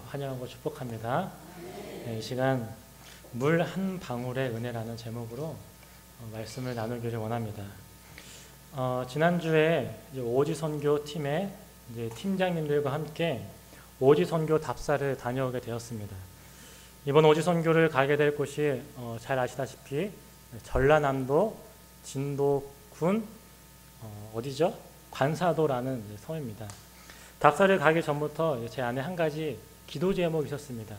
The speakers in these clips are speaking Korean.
환영하고 축복합니다. 이 시간 물 한 방울의 은혜라는 제목으로 말씀을 나누기를 원합니다. 지난주에 오지선교 팀의 팀장님들과 함께 오지선교 답사를 다녀오게 되었습니다. 이번 오지선교를 가게 될 곳이 잘 아시다시피 전라남도 진도군 어디죠? 관사도라는 섬입니다. 답사를 가기 전부터 제 안에 한 가지 기도 제목이 있었습니다.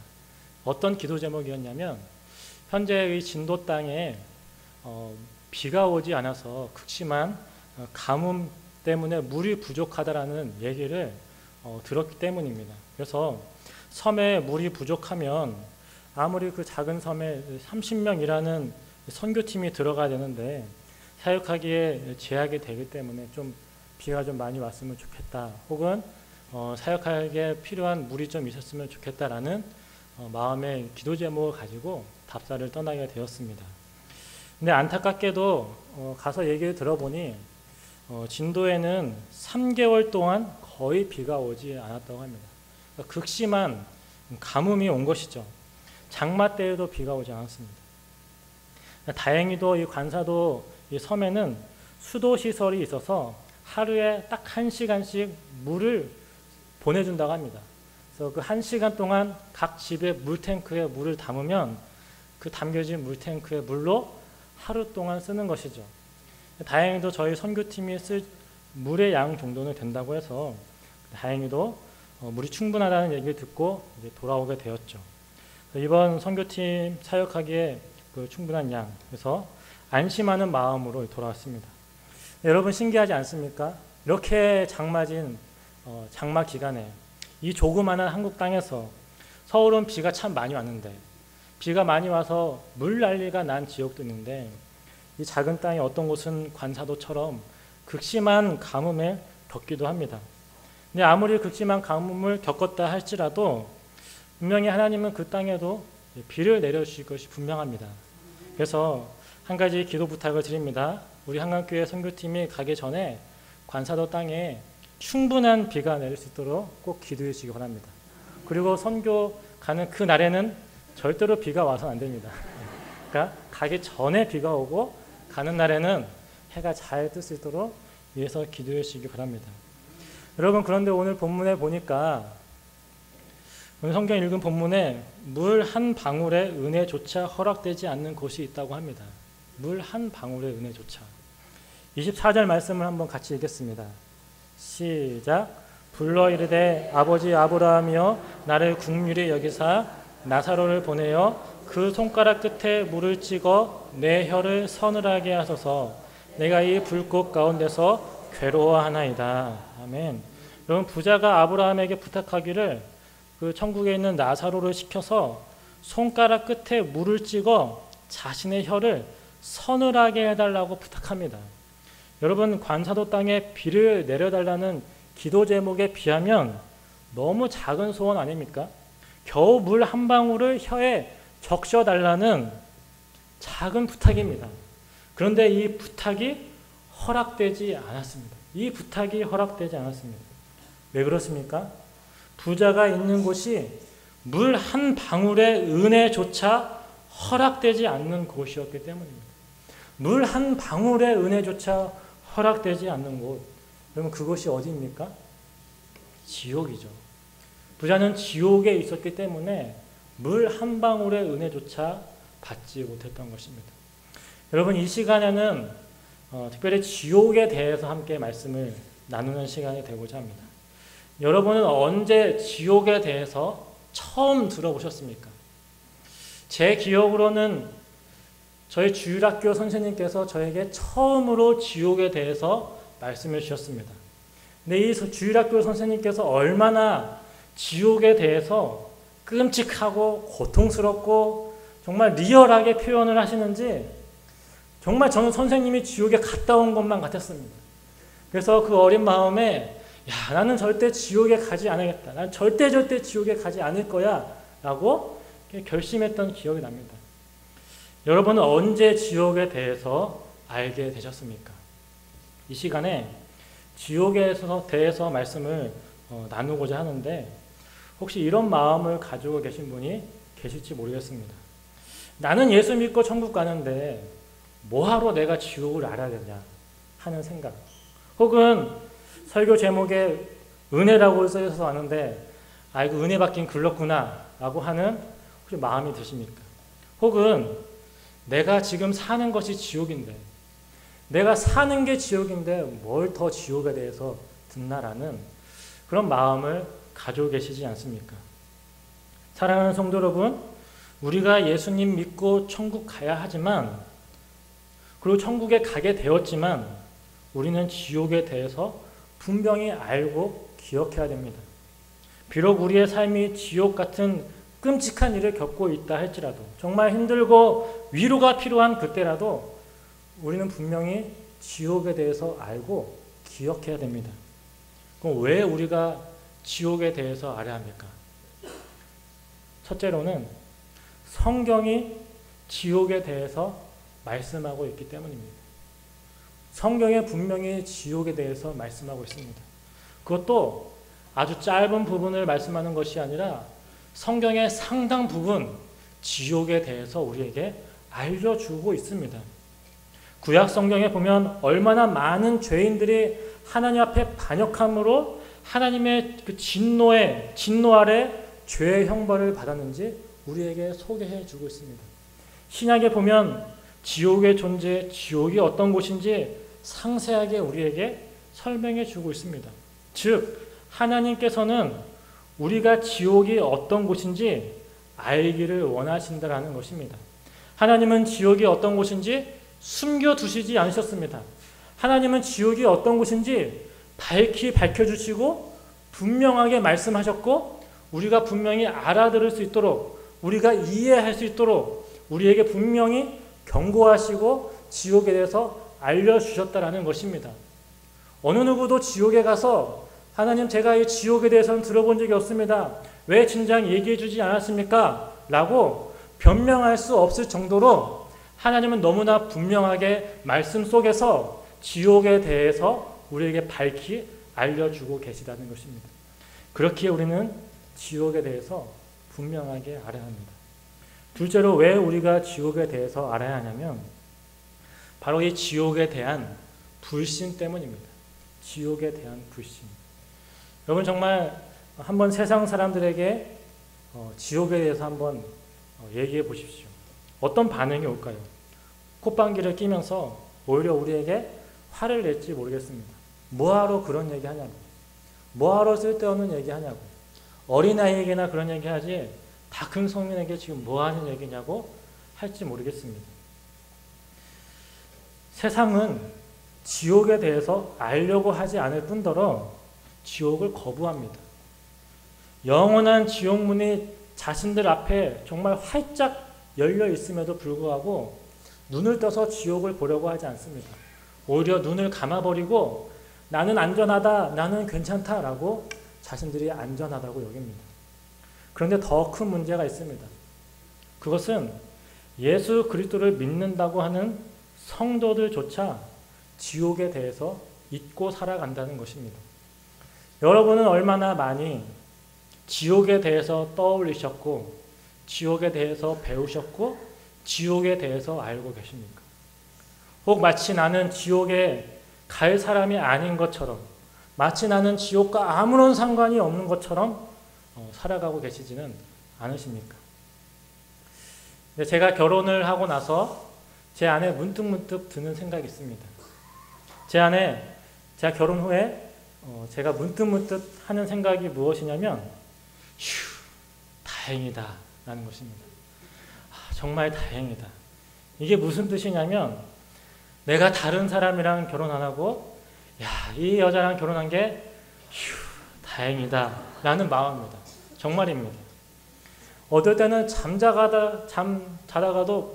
어떤 기도 제목이었냐면 현재의 진도 땅에 비가 오지 않아서 극심한 가뭄 때문에 물이 부족하다라는 얘기를 들었기 때문입니다. 그래서 섬에 물이 부족하면 아무리 그 작은 섬에 30명이라는 선교팀이 들어가야 되는데 사역하기에 제약이 되기 때문에 좀 비가 좀 많이 왔으면 좋겠다, 혹은 사역하기에 필요한 물이 좀 있었으면 좋겠다라는 마음의 기도 제목을 가지고 답사를 떠나게 되었습니다. 근데 안타깝게도 가서 얘기를 들어보니 진도에는 3개월 동안 거의 비가 오지 않았다고 합니다. 그러니까 극심한 가뭄이 온 것이죠. 장마 때에도 비가 오지 않았습니다. 다행히도 이 관사도 이 섬에는 수도 시설이 있어서 하루에 딱 1시간씩 물을 보내준다고 합니다. 그래서 그 1시간 동안 각 집의 물탱크에 물을 담으면 그 담겨진 물탱크의 물로 하루 동안 쓰는 것이죠. 다행히도 저희 선교팀이 쓸 물의 양 정도는 된다고 해서 다행히도 물이 충분하다는 얘기를 듣고 이제 돌아오게 되었죠. 이번 선교팀 사역하기에 그 충분한 양, 그래서 안심하는 마음으로 돌아왔습니다. 여러분 신기하지 않습니까? 이렇게 장마진 장마 기간에 이 조그마한 한국 땅에서 서울은 비가 참 많이 왔는데, 비가 많이 와서 물난리가 난 지역도 있는데, 이 작은 땅에 어떤 곳은 관사도처럼 극심한 가뭄에 겪기도 합니다. 근데 아무리 극심한 가뭄을 겪었다 할지라도 분명히 하나님은 그 땅에도 비를 내려주실 것이 분명합니다. 그래서 한 가지 기도 부탁을 드립니다. 우리 한강교회 선교팀이 가기 전에 관사도 땅에 충분한 비가 내릴 수 있도록 꼭 기도해 주시기 바랍니다. 그리고 선교 가는 그 날에는 절대로 비가 와서는 안 됩니다. 그러니까 가기 전에 비가 오고 가는 날에는 해가 잘 뜰 수 있도록 위해서 기도해 주시기 바랍니다. 여러분, 그런데 오늘 본문에 보니까, 오늘 성경 읽은 본문에 물 한 방울의 은혜조차 허락되지 않는 곳이 있다고 합니다. 물 한 방울의 은혜조차. 24절 말씀을 한번 같이 읽겠습니다. 시작. 불러 이르되 아버지 아브라함이여 나를 긍휼히 여기사 나사로를 보내어 그 손가락 끝에 물을 찍어 내 혀를 서늘하게 하소서. 내가 이 불꽃 가운데서 괴로워하나이다. 아멘. 여러분, 부자가 아브라함에게 부탁하기를 그 천국에 있는 나사로를 시켜서 손가락 끝에 물을 찍어 자신의 혀를 서늘하게 해달라고 부탁합니다. 여러분, 관사도 땅에 비를 내려달라는 기도 제목에 비하면 너무 작은 소원 아닙니까? 겨우 물 한 방울을 혀에 적셔달라는 작은 부탁입니다. 그런데 이 부탁이 허락되지 않았습니다. 이 부탁이 허락되지 않았습니다. 왜 그렇습니까? 부자가 있는 곳이 물 한 방울의 은혜조차 허락되지 않는 곳이었기 때문입니다. 물 한 방울의 은혜조차 허락되지 않는 곳, 그러면 그곳이 어디입니까? 지옥이죠. 부자는 지옥에 있었기 때문에 물 한 방울의 은혜조차 받지 못했던 것입니다. 여러분, 이 시간에는 특별히 지옥에 대해서 함께 말씀을 나누는 시간이 되고자 합니다. 여러분은 언제 지옥에 대해서 처음 들어보셨습니까? 제 기억으로는 저희 주일학교 선생님께서 저에게 처음으로 지옥에 대해서 말씀을 주셨습니다. 근데 이 주일학교 선생님께서 얼마나 지옥에 대해서 끔찍하고 고통스럽고 정말 리얼하게 표현을 하시는지 정말 저는 선생님이 지옥에 갔다 온 것만 같았습니다. 그래서 그 어린 마음에 나는 절대 지옥에 가지 않겠다. 난 절대 지옥에 가지 않을 거야 라고 결심했던 기억이 납니다. 여러분은 언제 지옥에 대해서 알게 되셨습니까? 이 시간에 지옥에 대해서 말씀을 나누고자 하는데, 혹시 이런 마음을 가지고 계신 분이 계실지 모르겠습니다. 나는 예수 믿고 천국 가는데 뭐하러 내가 지옥을 알아야 되냐 하는 생각, 혹은 설교 제목에 은혜라고 써있어서 아는데 아이고 은혜 받긴 글렀구나 라고 하는 혹시 마음이 드십니까? 혹은 내가 지금 사는 것이 지옥인데, 내가 사는 게 지옥인데 뭘 더 지옥에 대해서 듣나라는 그런 마음을 가지고 계시지 않습니까? 사랑하는 성도 여러분, 우리가 예수님 믿고 천국 가야 하지만, 그리고 천국에 가게 되었지만 우리는 지옥에 대해서 분명히 알고 기억해야 됩니다. 비록 우리의 삶이 지옥 같은 끔찍한 일을 겪고 있다 할지라도, 정말 힘들고 위로가 필요한 그때라도 우리는 분명히 지옥에 대해서 알고 기억해야 됩니다. 그럼 왜 우리가 지옥에 대해서 알아야 합니까? 첫째로는 성경이 지옥에 대해서 말씀하고 있기 때문입니다. 성경에 분명히 지옥에 대해서 말씀하고 있습니다. 그것도 아주 짧은 부분을 말씀하는 것이 아니라 성경의 상당 부분 지옥에 대해서 우리에게 알려주고 있습니다. 구약 성경에 보면 얼마나 많은 죄인들이 하나님 앞에 반역함으로 하나님의 그 진노 아래 죄의 형벌을 받았는지 우리에게 소개해 주고 있습니다. 신약에 보면 지옥의 존재, 지옥이 어떤 곳인지 상세하게 우리에게 설명해 주고 있습니다. 즉, 하나님께서는 우리가 지옥이 어떤 곳인지 알기를 원하신다라는 것입니다. 하나님은 지옥이 어떤 곳인지 숨겨두시지 않으셨습니다. 하나님은 지옥이 어떤 곳인지 밝혀주시고 분명하게 말씀하셨고, 우리가 분명히 알아들을 수 있도록, 우리가 이해할 수 있도록 우리에게 분명히 경고하시고 지옥에 대해서 알려주셨다라는 것입니다. 어느 누구도 지옥에 가서 하나님, 제가 이 지옥에 대해서는 들어본 적이 없습니다. 왜 진작 얘기해 주지 않았습니까? 라고 변명할 수 없을 정도로 하나님은 너무나 분명하게 말씀 속에서 지옥에 대해서 우리에게 밝히 알려주고 계시다는 것입니다. 그렇기에 우리는 지옥에 대해서 분명하게 알아야 합니다. 둘째로 왜 우리가 지옥에 대해서 알아야 하냐면 바로 이 지옥에 대한 불신 때문입니다. 지옥에 대한 불신. 여러분, 정말 한번 세상 사람들에게 지옥에 대해서 한번 얘기해 보십시오. 어떤 반응이 올까요? 콧방귀를 끼면서 오히려 우리에게 화를 낼지 모르겠습니다. 뭐하러 그런 얘기 하냐고, 뭐하러 쓸데없는 얘기 하냐고, 어린아이에게나 그런 얘기 하지 다 큰 성인에게 지금 뭐하는 얘기냐고 할지 모르겠습니다. 세상은 지옥에 대해서 알려고 하지 않을 뿐더러 지옥을 거부합니다. 영원한 지옥문이 자신들 앞에 정말 활짝 열려 있음에도 불구하고 눈을 떠서 지옥을 보려고 하지 않습니다. 오히려 눈을 감아버리고 나는 안전하다, 나는 괜찮다라고 자신들이 안전하다고 여깁니다. 그런데 더 큰 문제가 있습니다. 그것은 예수 그리스도를 믿는다고 하는 성도들조차 지옥에 대해서 잊고 살아간다는 것입니다. 여러분은 얼마나 많이 지옥에 대해서 떠올리셨고, 지옥에 대해서 배우셨고, 지옥에 대해서 알고 계십니까? 혹 마치 나는 지옥에 갈 사람이 아닌 것처럼, 마치 나는 지옥과 아무런 상관이 없는 것처럼 살아가고 계시지는 않으십니까? 제가 결혼을 하고 나서 제 안에 문득문득 드는 생각이 있습니다. 제 안에 제가 결혼 후에 제가 문득문득 하는 생각이 무엇이냐면, 휴, 다행이다 라는 것입니다. 정말 다행이다. 이게 무슨 뜻이냐면, 내가 다른 사람이랑 결혼 안 하고 이 여자랑 결혼한 게 휴, 다행이다 라는 마음입니다. 정말입니다. 어떨 때는 잠자다가도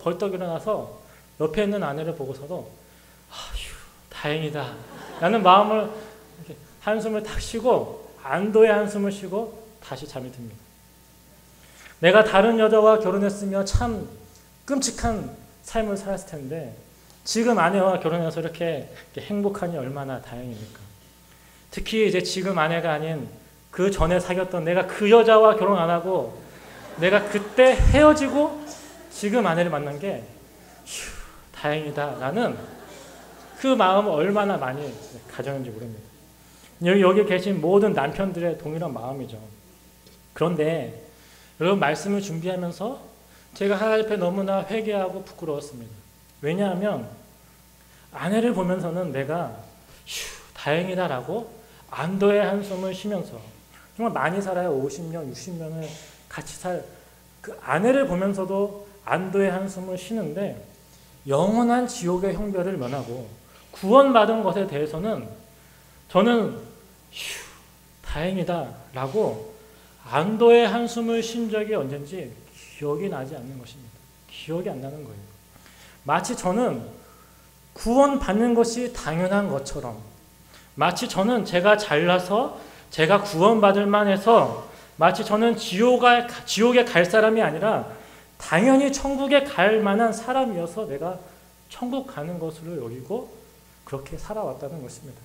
벌떡 일어나서 옆에 있는 아내를 보고서도 휴, 다행이다 라는 마음을 이렇게 한숨을 탁 쉬고, 안도의 한숨을 쉬고 다시 잠이 듭니다. 내가 다른 여자와 결혼했으면 참 끔찍한 삶을 살았을 텐데 지금 아내와 결혼해서 이렇게 행복하니 얼마나 다행입니까? 특히 이제 지금 아내가 아닌 그 전에 사귀었던 내가 그 여자와 결혼 안 하고 내가 그때 헤어지고 지금 아내를 만난 게 휴, 다행이다 라는 그 마음을 얼마나 많이 가졌는지 모릅니다. 여기 계신 모든 남편들의 동일한 마음이죠. 그런데 여러분, 말씀을 준비하면서 제가 하나님 앞에 너무나 회개하고 부끄러웠습니다. 왜냐하면 아내를 보면서는 내가 휴, 다행이다 라고 안도의 한숨을 쉬면서, 정말 많이 살아야 50년, 60년을 같이 그 아내를 보면서도 안도의 한숨을 쉬는데, 영원한 지옥의 형벌을 면하고 구원받은 것에 대해서는 저는 휴, 다행이다 라고 안도의 한숨을 쉰 적이 언젠지 기억이 나지 않는 것입니다. 기억이 안 나는 거예요. 마치 저는 구원받는 것이 당연한 것처럼, 마치 저는 제가 잘나서 제가 구원받을 만해서 마치 저는 지옥에 갈 사람이 아니라 당연히 천국에 갈 만한 사람이어서 내가 천국 가는 것으로 여기고 그렇게 살아왔다는 것입니다.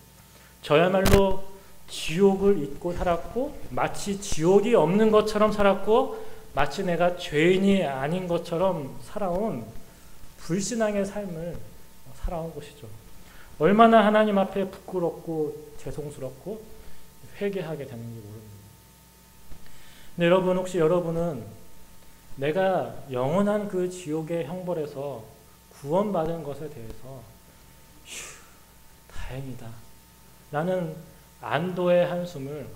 저야말로 지옥을 잊고 살았고, 마치 지옥이 없는 것처럼 살았고, 마치 내가 죄인이 아닌 것처럼 살아온 불신앙의 삶을 살아온 것이죠. 얼마나 하나님 앞에 부끄럽고 죄송스럽고 회개하게 되는지 모릅니다. 근데 여러분, 혹시 여러분은 내가 영원한 그 지옥의 형벌에서 구원받은 것에 대해서 휴, 다행이다 라는 안도의 한숨을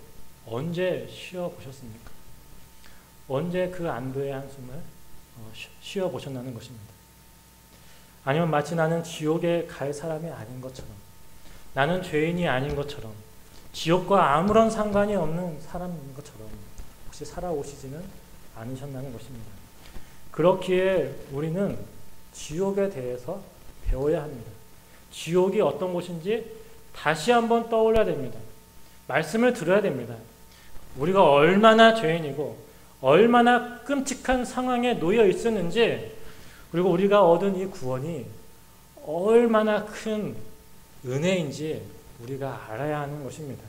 언제 쉬어보셨습니까? 언제 그 안도의 한숨을 쉬어보셨다는 것입니다. 아니면 마치 나는 지옥에 갈 사람이 아닌 것처럼, 나는 죄인이 아닌 것처럼, 지옥과 아무런 상관이 없는 사람인 것처럼 혹시 살아오시지는 않으셨다는 것입니다. 그렇기에 우리는 지옥에 대해서 배워야 합니다. 지옥이 어떤 곳인지 다시 한번 떠올려야 됩니다. 말씀을 들어야 됩니다. 우리가 얼마나 죄인이고 얼마나 끔찍한 상황에 놓여 있었는지, 그리고 우리가 얻은 이 구원이 얼마나 큰 은혜인지 우리가 알아야 하는 것입니다.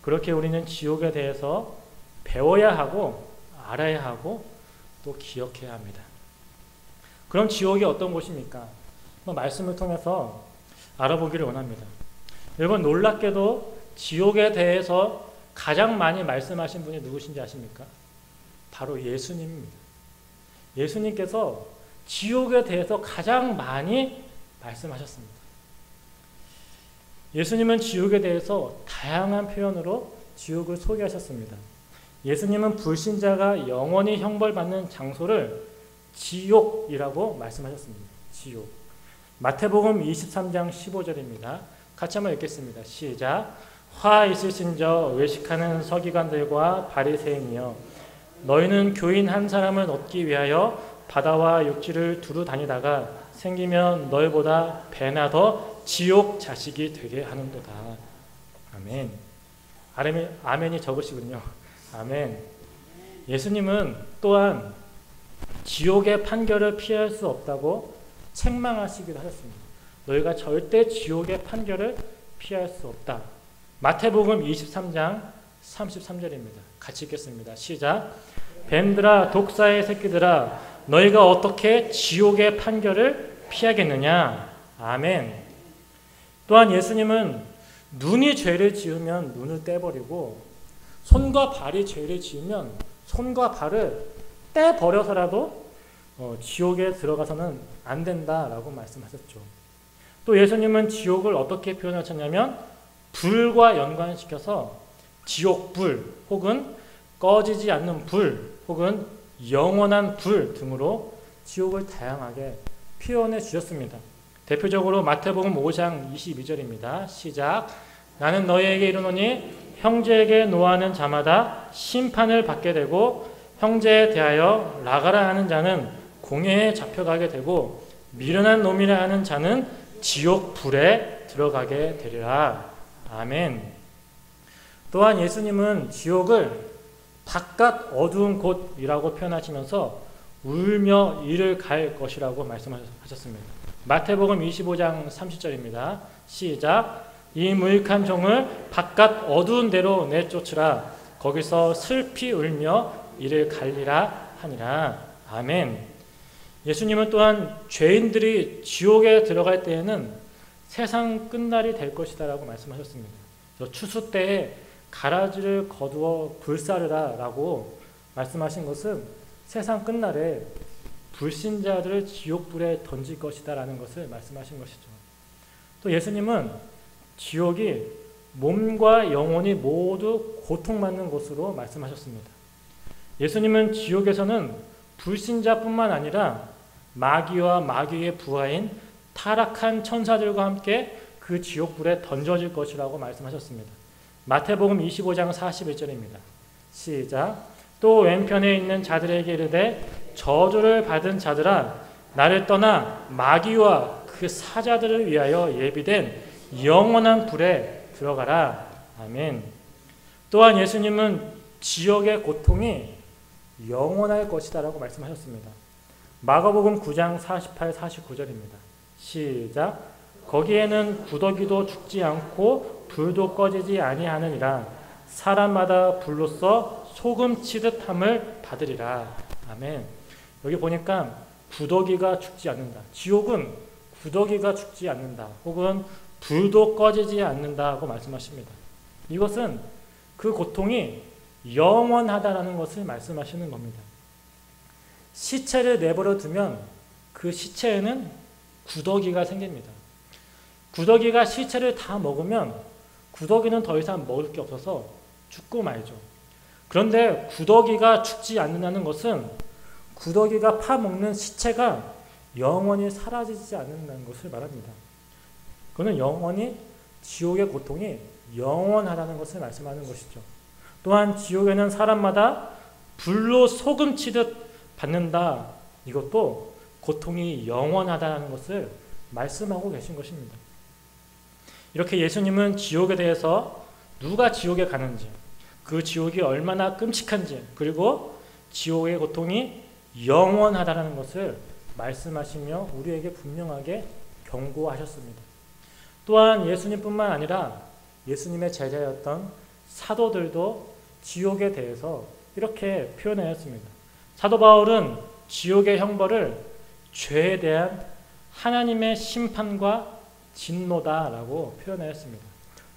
그렇게 우리는 지옥에 대해서 배워야 하고 알아야 하고 또 기억해야 합니다. 그럼 지옥이 어떤 곳입니까? 말씀을 통해서 알아보기를 원합니다. 여러분, 놀랍게도 지옥에 대해서 가장 많이 말씀하신 분이 누구신지 아십니까? 바로 예수님입니다. 예수님께서 지옥에 대해서 가장 많이 말씀하셨습니다. 예수님은 지옥에 대해서 다양한 표현으로 지옥을 소개하셨습니다. 예수님은 불신자가 영원히 형벌받는 장소를 지옥이라고 말씀하셨습니다. 지옥. 마태복음 23장 15절입니다. 같이 한번 읽겠습니다. 시작. 화 있으신 저 외식하는 서기관들과 바리새인이여, 너희는 교인 한 사람을 얻기 위하여 바다와 육지를 두루 다니다가 생기면 너희보다 배나 더 지옥 자식이 되게 하는도다. 아멘. 아멘이 적으시군요. 아멘. 예수님은 또한 지옥의 판결을 피할 수 없다고 책망하시기도 하셨습니다. 너희가 절대 지옥의 판결을 피할 수 없다. 마태복음 23장 33절입니다. 같이 읽겠습니다. 시작. 뱀들아, 독사의 새끼들아, 너희가 어떻게 지옥의 판결을 피하겠느냐. 아멘. 또한 예수님은 눈이 죄를 지으면 눈을 떼버리고, 손과 발이 죄를 지으면 손과 발을 떼버려서라도 지옥에 들어가서는 안 된다라고 말씀하셨죠. 또 예수님은 지옥을 어떻게 표현하셨냐면 불과 연관시켜서 지옥불 혹은 꺼지지 않는 불 혹은 영원한 불 등으로 지옥을 다양하게 표현해 주셨습니다. 대표적으로 마태복음 5장 22절입니다. 시작. 나는 너희에게 이르노니 형제에게 노하는 자마다 심판을 받게 되고, 형제에 대하여 나가라 하는 자는 공회에 잡혀가게 되고, 미련한 놈이라 하는 자는 지옥 불에 들어가게 되리라. 아멘. 또한 예수님은 지옥을 바깥 어두운 곳이라고 표현하시면서 울며 이를 갈 것이라고 말씀하셨습니다. 마태복음 25장 30절입니다. 시작. 이 무익한 종을 바깥 어두운 데로 내쫓으라. 거기서 슬피 울며 이를 갈리라 하니라. 아멘. 예수님은 또한 죄인들이 지옥에 들어갈 때에는 세상 끝날이 될 것이다 라고 말씀하셨습니다. 추수 때에 가라지를 거두어 불사르라 라고 말씀하신 것은 세상 끝날에 불신자들을 지옥불에 던질 것이다 라는 것을 말씀하신 것이죠. 또 예수님은 지옥이 몸과 영혼이 모두 고통받는 곳으로 말씀하셨습니다. 예수님은 지옥에서는 불신자뿐만 아니라 마귀와 마귀의 부하인 타락한 천사들과 함께 그 지옥불에 던져질 것이라고 말씀하셨습니다. 마태복음 25장 41절입니다. 시작. 또 왼편에 있는 자들에게 이르되 저주를 받은 자들아 나를 떠나 마귀와 그 사자들을 위하여 예비된 영원한 불에 들어가라. 아멘. 또한 예수님은 지옥의 고통이 영원할 것이다 라고 말씀하셨습니다. 마가복음 9장 48, 49절입니다. 시작. 거기에는 구더기도 죽지 않고 불도 꺼지지 아니하느니라. 사람마다 불로써 소금 치듯 함을 받으리라. 아멘. 여기 보니까 구더기가 죽지 않는다. 지옥은 구더기가 죽지 않는다. 혹은 불도 꺼지지 않는다고 말씀하십니다. 이것은 그 고통이 영원하다라는 것을 말씀하시는 겁니다. 시체를 내버려 두면 그 시체에는 구더기가 생깁니다. 구더기가 시체를 다 먹으면 구더기는 더 이상 먹을 게 없어서 죽고 말죠. 그런데 구더기가 죽지 않는다는 것은 구더기가 파먹는 시체가 영원히 사라지지 않는다는 것을 말합니다. 그는 영원히 지옥의 고통이 영원하다는 것을 말씀하는 것이죠. 또한 지옥에는 사람마다 불로 소금 치듯 받는다. 이것도 고통이 영원하다는 것을 말씀하고 계신 것입니다. 이렇게 예수님은 지옥에 대해서 누가 지옥에 가는지, 그 지옥이 얼마나 끔찍한지, 그리고 지옥의 고통이 영원하다는 것을 말씀하시며 우리에게 분명하게 경고하셨습니다. 또한 예수님뿐만 아니라 예수님의 제자였던 사도들도 지옥에 대해서 이렇게 표현하였습니다. 사도 바울은 지옥의 형벌을 죄에 대한 하나님의 심판과 진노다라고 표현하였습니다.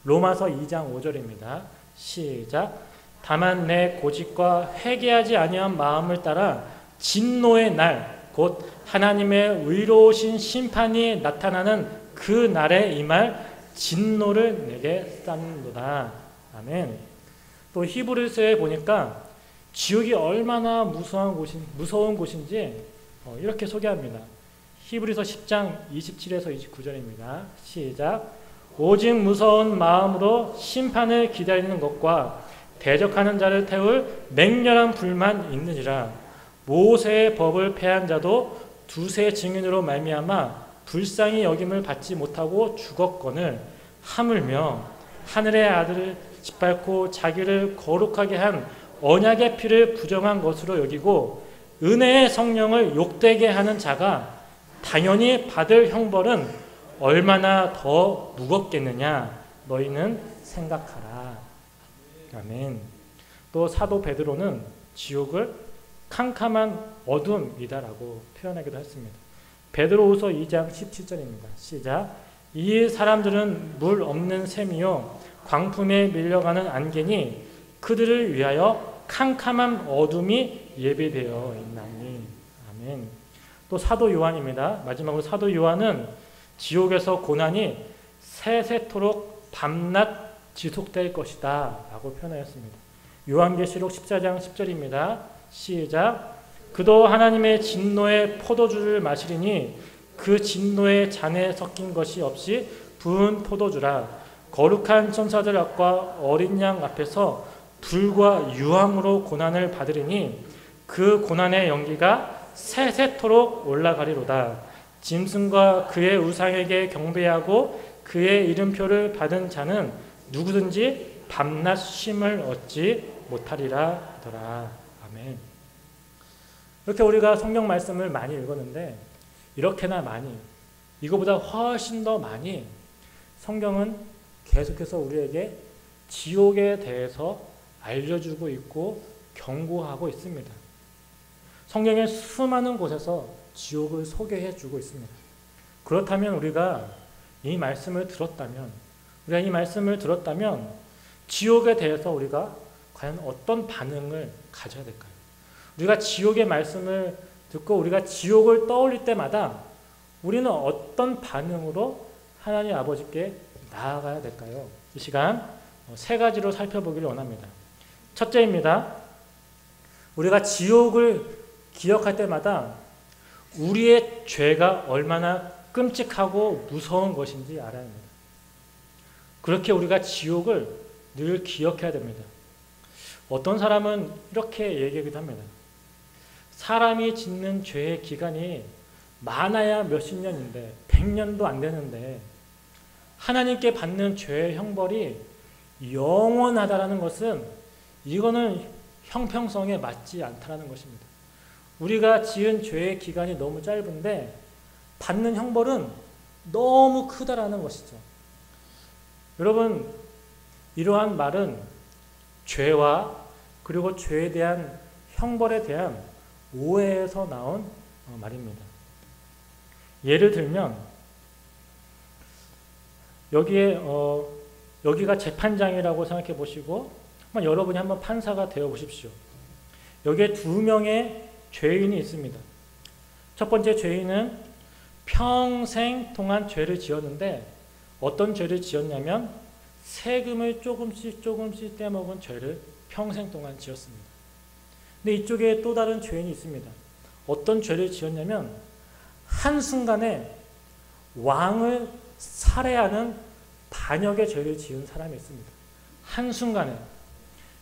로마서 2장 5절입니다. 시작. 다만 내 고집과 회개하지 아니한 마음을 따라 진노의 날, 곧 하나님의 의로우신 심판이 나타나는 그 날에 임할 진노를 내게 쌓는도다. 아멘. 또 히브리서에 보니까 지옥이 얼마나 무서운 곳인지 이렇게 소개합니다. 히브리서 10장 27에서 29절입니다. 시작. 오직 무서운 마음으로 심판을 기다리는 것과 대적하는 자를 태울 맹렬한 불만 있느니라. 모세의 법을 폐한 자도 두세 증인으로 말미암아 불쌍히 여김을 받지 못하고 죽었거늘 하물며 하늘의 아들을 짓밟고 자기를 거룩하게 한 언약의 피를 부정한 것으로 여기고 은혜의 성령을 욕되게 하는 자가 당연히 받을 형벌은 얼마나 더 무겁겠느냐 너희는 생각하라. 아멘. 또 사도 베드로는 지옥을 캄캄한 어둠이다라고 표현하기도 했습니다. 베드로후서 2장 17절입니다. 시작. 이 사람들은 물 없는 샘이요 광풍에 밀려가는 안개니 그들을 위하여 캄캄한 어둠이 예비되어 있나니. 아멘. 또 사도 요한입니다. 마지막으로 사도 요한은 지옥에서 고난이 세세토록 밤낮 지속될 것이다 라고 표현하였습니다. 요한계시록 14장 10절입니다. 시작. 그도 하나님의 진노의 포도주를 마시리니 그 진노의 잔에 섞인 것이 없이 부은 포도주라. 거룩한 천사들 앞과 어린 양 앞에서 불과 유황으로 고난을 받으리니 그 고난의 연기가 세세토록 올라가리로다. 짐승과 그의 우상에게 경배하고 그의 이름표를 받은 자는 누구든지 밤낮 쉼을 얻지 못하리라 하더라. 아멘. 이렇게 우리가 성경 말씀을 많이 읽었는데 이렇게나 많이, 이거보다 훨씬 더 많이 성경은 계속해서 우리에게 지옥에 대해서 알려주고 있고 경고하고 있습니다. 성경의 수많은 곳에서 지옥을 소개해 주고 있습니다. 그렇다면 우리가 이 말씀을 들었다면 지옥에 대해서 우리가 과연 어떤 반응을 가져야 될까요? 우리가 지옥의 말씀을 듣고 우리가 지옥을 떠올릴 때마다 우리는 어떤 반응으로 하나님 아버지께 나아가야 될까요? 이 시간 세 가지로 살펴보기를 원합니다. 첫째입니다. 우리가 지옥을 기억할 때마다 우리의 죄가 얼마나 끔찍하고 무서운 것인지 알아야 합니다. 그렇게 우리가 지옥을 늘 기억해야 됩니다. 어떤 사람은 이렇게 얘기하기도 합니다. 사람이 짓는 죄의 기간이 많아야 몇십 년인데 100년도 안 되는데 하나님께 받는 죄의 형벌이 영원하다라는 것은 이거는 형평성에 맞지 않다라는 것입니다. 우리가 지은 죄의 기간이 너무 짧은데 받는 형벌은 너무 크다라는 것이죠. 여러분, 이러한 말은 죄와 그리고 죄에 대한 형벌에 대한 오해에서 나온 말입니다. 예를 들면 여기가 재판장이라고 생각해 보시고 여러분이 한번 판사가 되어 보십시오. 여기에 두 명의 죄인이 있습니다. 첫 번째 죄인은 평생 동안 죄를 지었는데 어떤 죄를 지었냐면 세금을 조금씩 떼먹은 죄를 평생 동안 지었습니다. 근데 이쪽에 또 다른 죄인이 있습니다. 어떤 죄를 지었냐면 한순간에 왕을 살해하는 반역의 죄를 지은 사람이 있습니다. 한순간에.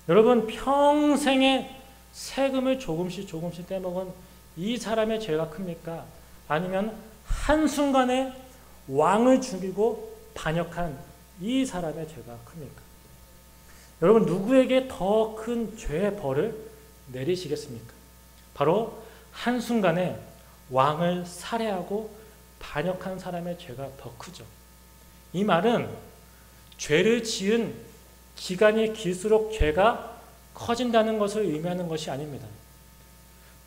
여러분, 평생에 세금을 조금씩 떼먹은 이 사람의 죄가 큽니까? 아니면 한순간에 왕을 죽이고 반역한 이 사람의 죄가 큽니까? 여러분, 누구에게 더 큰 죄의 벌을 내리시겠습니까? 바로 한순간에 왕을 살해하고 반역한 사람의 죄가 더 크죠. 이 말은 죄를 지은 기간이 길수록 죄가 커진다는 것을 의미하는 것이 아닙니다.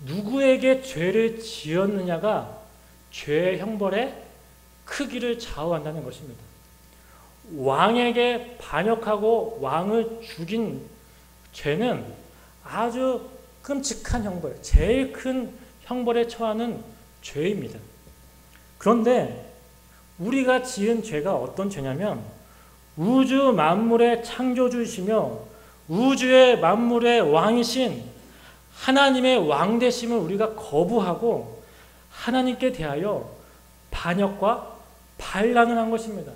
누구에게 죄를 지었느냐가 죄의 형벌의 크기를 좌우한다는 것입니다. 왕에게 반역하고 왕을 죽인 죄는 아주 끔찍한 형벌, 제일 큰 형벌에 처하는 죄입니다. 그런데 우리가 지은 죄가 어떤 죄냐면 우주 만물의 창조주이시며 우주의 만물의 왕이신 하나님의 왕되심을 우리가 거부하고 하나님께 대하여 반역과 반란을 한 것입니다.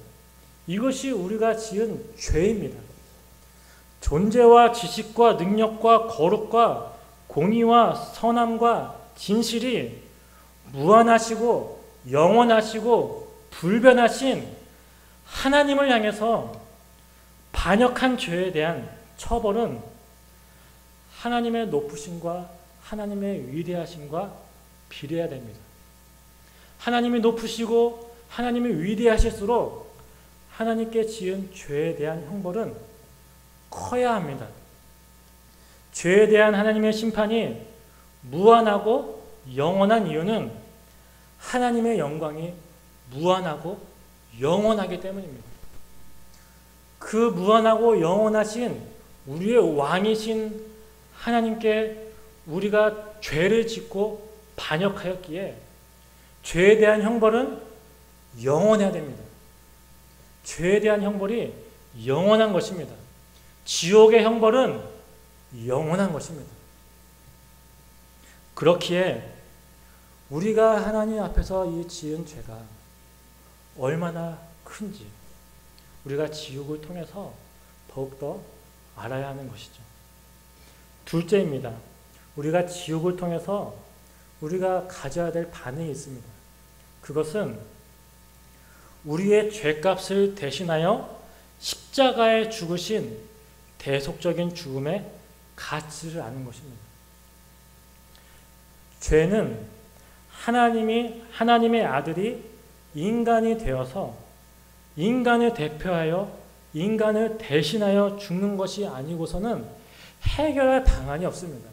이것이 우리가 지은 죄입니다. 존재와 지식과 능력과 거룩과 공의와 선함과 진실이 무한하시고 영원하시고 불변하신 하나님을 향해서 반역한 죄에 대한 처벌은 하나님의 높으심과 하나님의 위대하심과 비례해야 됩니다. 하나님이 높으시고 하나님이 위대하실수록 하나님께 지은 죄에 대한 형벌은 커야 합니다. 죄에 대한 하나님의 심판이 무한하고 영원한 이유는 하나님의 영광이 무한하고 영원하기 때문입니다. 그 무한하고 영원하신 우리의 왕이신 하나님께 우리가 죄를 짓고 반역하였기에 죄에 대한 형벌은 영원해야 됩니다. 죄에 대한 형벌이 영원한 것입니다. 지옥의 형벌은 영원한 것입니다. 그렇기에 우리가 하나님 앞에서 이 지은 죄가 얼마나 큰지 우리가 지옥을 통해서 더욱더 알아야 하는 것이죠. 둘째입니다. 우리가 지옥을 통해서 우리가 가져야 될 반응이 있습니다. 그것은 우리의 죄값을 대신하여 십자가에 죽으신 대속적인 죽음의 가치를 아는 것입니다. 죄는 하나님의 아들이 인간이 되어서 인간을 대표하여 인간을 대신하여 죽는 것이 아니고서는 해결할 방안이 없습니다.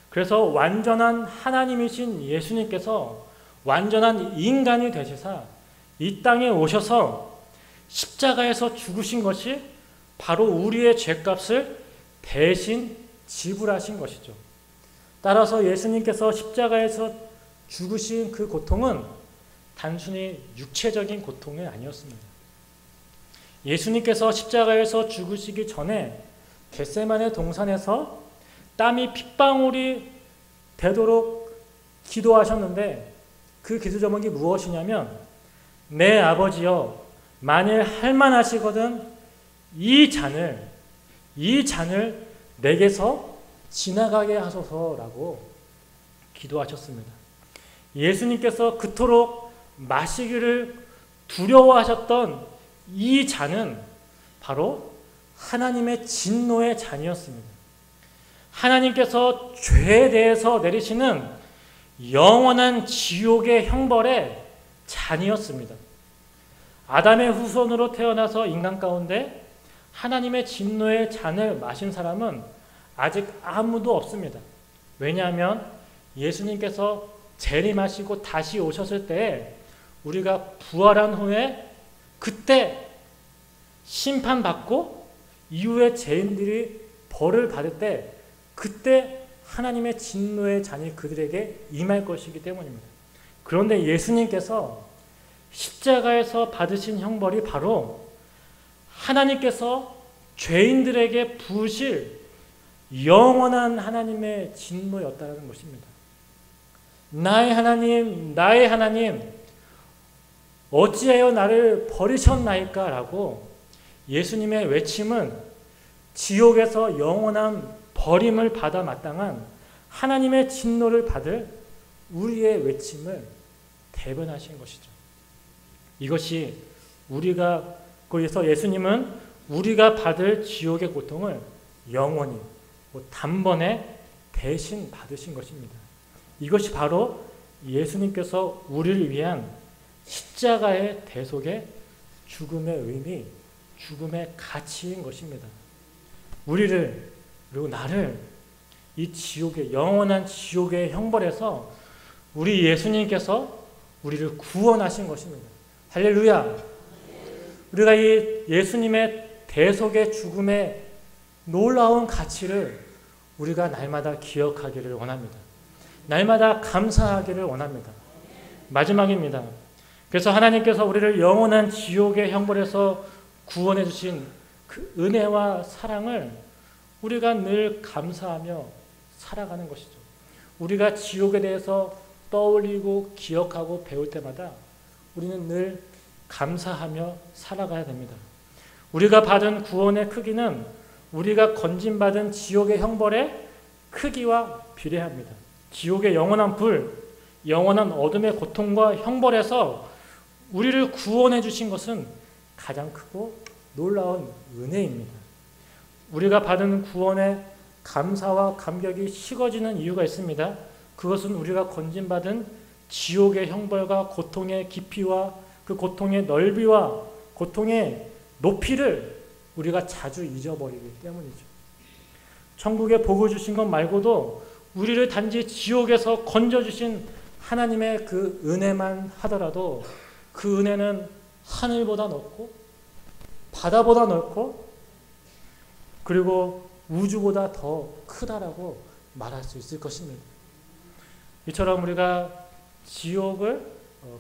그래서 완전한 하나님이신 예수님께서 완전한 인간이 되시사 이 땅에 오셔서 십자가에서 죽으신 것이 바로 우리의 죄값을 대신 지불하신 것이죠. 따라서 예수님께서 십자가에서 죽으신 그 고통은 단순히 육체적인 고통이 아니었습니다. 예수님께서 십자가에서 죽으시기 전에 겟세마네 동산에서 땀이 핏방울이 되도록 기도하셨는데 그 기도 제목이 무엇이냐면 내 아버지여 만일 할만하시거든 이 잔을 내게서 지나가게 하소서라고 기도하셨습니다. 예수님께서 그토록 마시기를 두려워하셨던 이 잔은 바로 하나님의 진노의 잔이었습니다. 하나님께서 죄에 대해서 내리시는 영원한 지옥의 형벌의 잔이었습니다. 아담의 후손으로 태어나서 인간 가운데 하나님의 진노의 잔을 마신 사람은 아직 아무도 없습니다. 왜냐하면 예수님께서 재림하시고 다시 오셨을 때 우리가 부활한 후에 그때 심판받고 이후에 죄인들이 벌을 받을 때 그때 하나님의 진노의 잔이 그들에게 임할 것이기 때문입니다. 그런데 예수님께서 십자가에서 받으신 형벌이 바로 하나님께서 죄인들에게 부으실 영원한 하나님의 진노였다는 것입니다. 나의 하나님, 어찌하여 나를 버리셨나이까? 라고 예수님의 외침은 지옥에서 영원한 버림을 받아 마땅한 하나님의 진노를 받을 우리의 외침을 대변하신 것이죠. 이것이 거기서 예수님은 우리가 받을 지옥의 고통을 영원히 단번에 대신 받으신 것입니다. 이것이 바로 예수님께서 우리를 위한 십자가의 대속의 죽음의 의미, 죽음의 가치인 것입니다. 우리를 그리고 나를 이 지옥의 영원한 지옥의 형벌에서 우리 예수님께서 우리를 구원하신 것입니다. 할렐루야! 우리가 이 예수님의 대속의 죽음의 놀라운 가치를 우리가 날마다 기억하기를 원합니다. 날마다 감사하기를 원합니다. 마지막입니다. 그래서 하나님께서 우리를 영원한 지옥의 형벌에서 구원해 주신 그 은혜와 사랑을 우리가 늘 감사하며 살아가는 것이죠. 우리가 지옥에 대해서 떠올리고 기억하고 배울 때마다 우리는 늘 감사하며 살아가야 됩니다. 우리가 받은 구원의 크기는 우리가 건진받은 지옥의 형벌의 크기와 비례합니다. 지옥의 영원한 불, 영원한 어둠의 고통과 형벌에서 우리를 구원해 주신 것은 가장 크고 놀라운 은혜입니다. 우리가 받은 구원의 감사와 감격이 식어지는 이유가 있습니다. 그것은 우리가 건진받은 지옥의 형벌과 고통의 깊이와 그 고통의 넓이와 고통의 높이를 우리가 자주 잊어버리기 때문이죠. 천국에 복을 주신 것 말고도 우리를 단지 지옥에서 건져주신 하나님의 그 은혜만 하더라도 그 은혜는 하늘보다 넓고 바다보다 넓고 그리고 우주보다 더 크다라고 말할 수 있을 것입니다. 이처럼 우리가 지옥을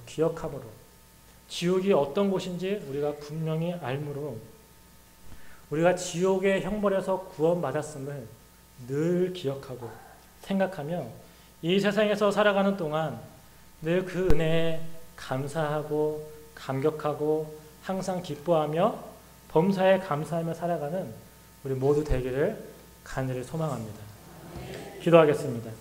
기억함으로 지옥이 어떤 곳인지 우리가 분명히 알므로 우리가 지옥의 형벌에서 구원받았음을 늘 기억하고 생각하며 이 세상에서 살아가는 동안 늘 그 은혜에 감사하고 감격하고 항상 기뻐하며 범사에 감사하며 살아가는 우리 모두 되기를 간절히 소망합니다. 기도하겠습니다.